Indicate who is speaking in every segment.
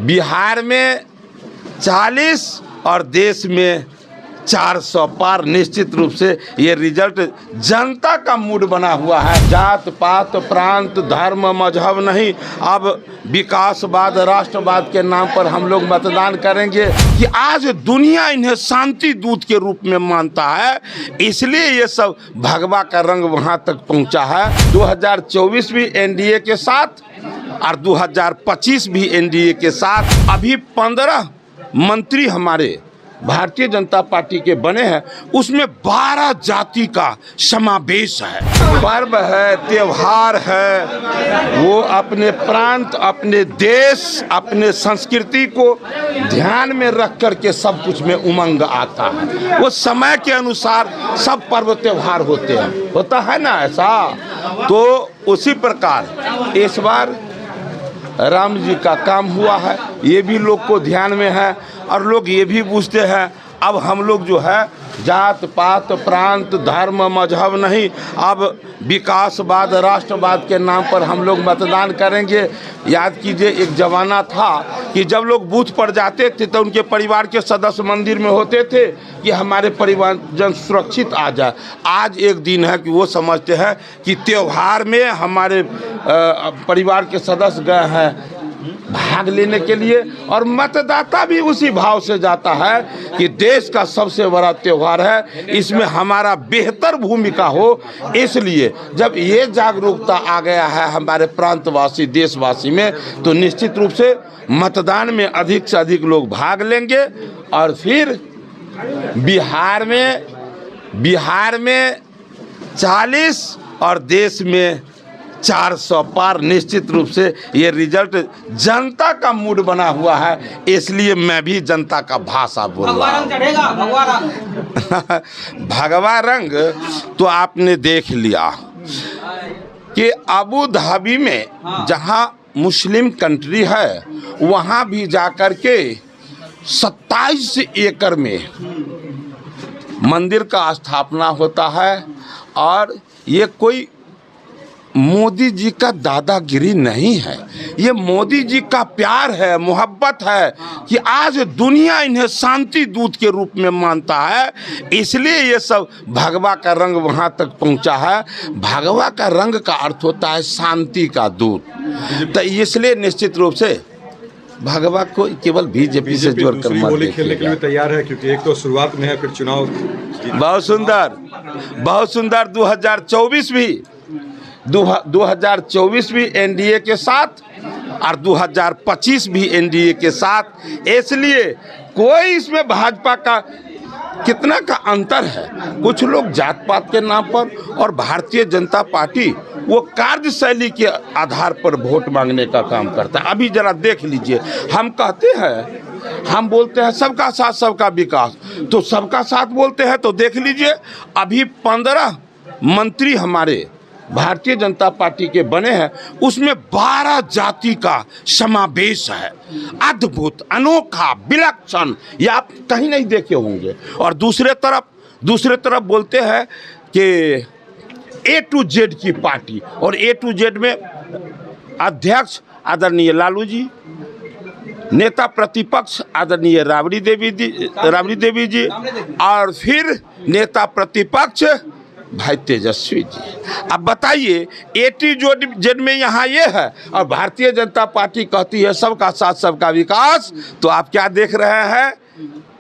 Speaker 1: बिहार में 40 और देश में 400 पार। निश्चित रूप से ये रिजल्ट जनता का मूड बना हुआ है। जात पात प्रांत धर्म मजहब नहीं, अब विकासवाद राष्ट्रवाद के नाम पर हम लोग मतदान करेंगे कि आज दुनिया इन्हें शांति दूत के रूप में मानता है, इसलिए ये सब भगवा का रंग वहाँ तक पहुँचा है। 2024 भी एनडीए के साथ और 2025 भी एनडीए के साथ। अभी 15 मंत्री हमारे भारतीय जनता पार्टी के बने हैं, उसमें 12 जाति का समावेश है। पर्व है, त्योहार है, वो अपने प्रांत, अपने देश, अपने संस्कृति को ध्यान में रख कर के सब कुछ में उमंग आता है। वो समय के अनुसार सब पर्व त्योहार होते हैं, होता है ना ऐसा। तो उसी प्रकार इस बार राम जी का काम हुआ है, ये भी लोग को ध्यान में है और लोग ये भी पूछते हैं अब हम लोग जो है जात पात प्रांत धर्म मजहब नहीं, अब विकासवाद राष्ट्रवाद के नाम पर हम लोग मतदान करेंगे। याद कीजिए एक ज़माना था कि जब लोग बूथ पर जाते थे तो उनके परिवार के सदस्य मंदिर में होते थे कि हमारे परिवारजन सुरक्षित आ जाए। आज एक दिन है कि वो समझते हैं कि त्योहार में हमारे परिवार के सदस्य गए हैं भाग लेने के लिए, और मतदाता भी उसी भाव से जाता है कि देश का सबसे बड़ा त्योहार है, इसमें हमारा बेहतर भूमिका हो। इसलिए जब ये जागरूकता आ गया है हमारे प्रांतवासी देशवासी में, तो निश्चित रूप से मतदान में अधिक से अधिक लोग भाग लेंगे। और फिर बिहार में 40 और देश में 400 पार। निश्चित रूप से ये रिजल्ट जनता का मूड बना हुआ है, इसलिए मैं भी जनता का भाषा बोल रहा हूँ।
Speaker 2: भगवा रंग
Speaker 1: भगवा रंग तो आपने देख लिया कि अबू धाबी में जहाँ मुस्लिम कंट्री है वहाँ भी जाकर के 27 एकड़ में मंदिर का स्थापना होता है। और ये कोई मोदी जी का दादागिरी नहीं है, ये मोदी जी का प्यार है, मोहब्बत है कि आज दुनिया इन्हें शांति दूत के रूप में मानता है, इसलिए ये सब भगवा का रंग वहाँ तक पहुँचा है। भगवा का रंग का अर्थ होता है शांति का दूत, तो इसलिए निश्चित रूप से भगवा को केवल बीजेपी से जोड़कर
Speaker 3: होली खेलने के लिए तैयार है, क्योंकि एक तो शुरुआत में है, फिर चुनाव।
Speaker 1: बहुत सुंदर, बहुत सुंदर। 2024 भी एनडीए के साथ और 2025 भी एनडीए के साथ। इसलिए कोई इसमें भाजपा का कितना का अंतर है, कुछ लोग जात पात के नाम पर, और भारतीय जनता पार्टी वो कार्यशैली के आधार पर वोट मांगने का काम करता है। अभी जरा देख लीजिए, हम कहते हैं, हम बोलते हैं सबका साथ सबका विकास, तो सबका साथ बोलते हैं तो देख लीजिए अभी 15 मंत्री हमारे भारतीय जनता पार्टी के बने हैं, उसमें 12 जाति का समावेश है। अद्भुत, अनोखा, विलक्षण, ये आप कहीं नहीं देखे होंगे। और दूसरे तरफ बोलते हैं कि A to Z की पार्टी, और A to Z में अध्यक्ष आदरणीय लालू जी, नेता प्रतिपक्ष आदरणीय राबड़ी देवी जी, और फिर नेता प्रतिपक्ष भाई तेजस्वी जी। अब बताइए A to Z में यहाँ ये है, और भारतीय जनता पार्टी कहती है सबका साथ सबका विकास। तो आप क्या देख रहे हैं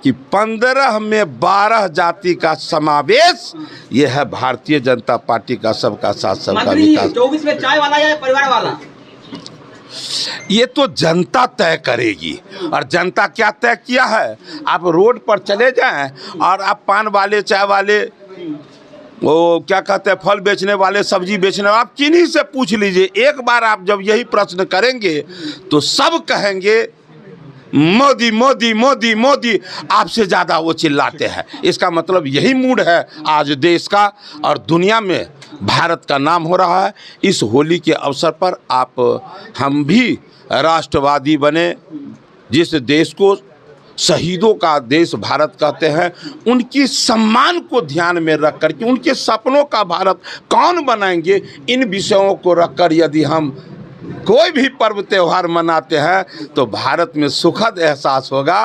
Speaker 1: कि 15 में 12 जाति का समावेश, ये है भारतीय जनता पार्टी का सबका साथ सबका विकास।
Speaker 2: 24 में चाय वाला या परिवार वाला,
Speaker 1: ये तो जनता तय करेगी। और जनता क्या तय किया है, आप रोड पर चले जाएं और आप पान वाले, चाय वाले, वो क्या कहते हैं, फल बेचने वाले, सब्जी बेचने वाले, आप किन्हीं से पूछ लीजिए। एक बार आप जब यही प्रश्न करेंगे तो सब कहेंगे मोदी मोदी मोदी मोदी, आपसे ज़्यादा वो चिल्लाते हैं। इसका मतलब यही मूड है आज देश का, और दुनिया में भारत का नाम हो रहा है। इस होली के अवसर पर हम भी राष्ट्रवादी बने, जिस देश को शहीदों का देश भारत कहते हैं, उनकी सम्मान को ध्यान में रख कर के उनके सपनों का भारत कौन बनाएंगे, इन विषयों को रखकर यदि हम कोई भी पर्व त्यौहार मनाते हैं तो भारत में सुखद एहसास होगा।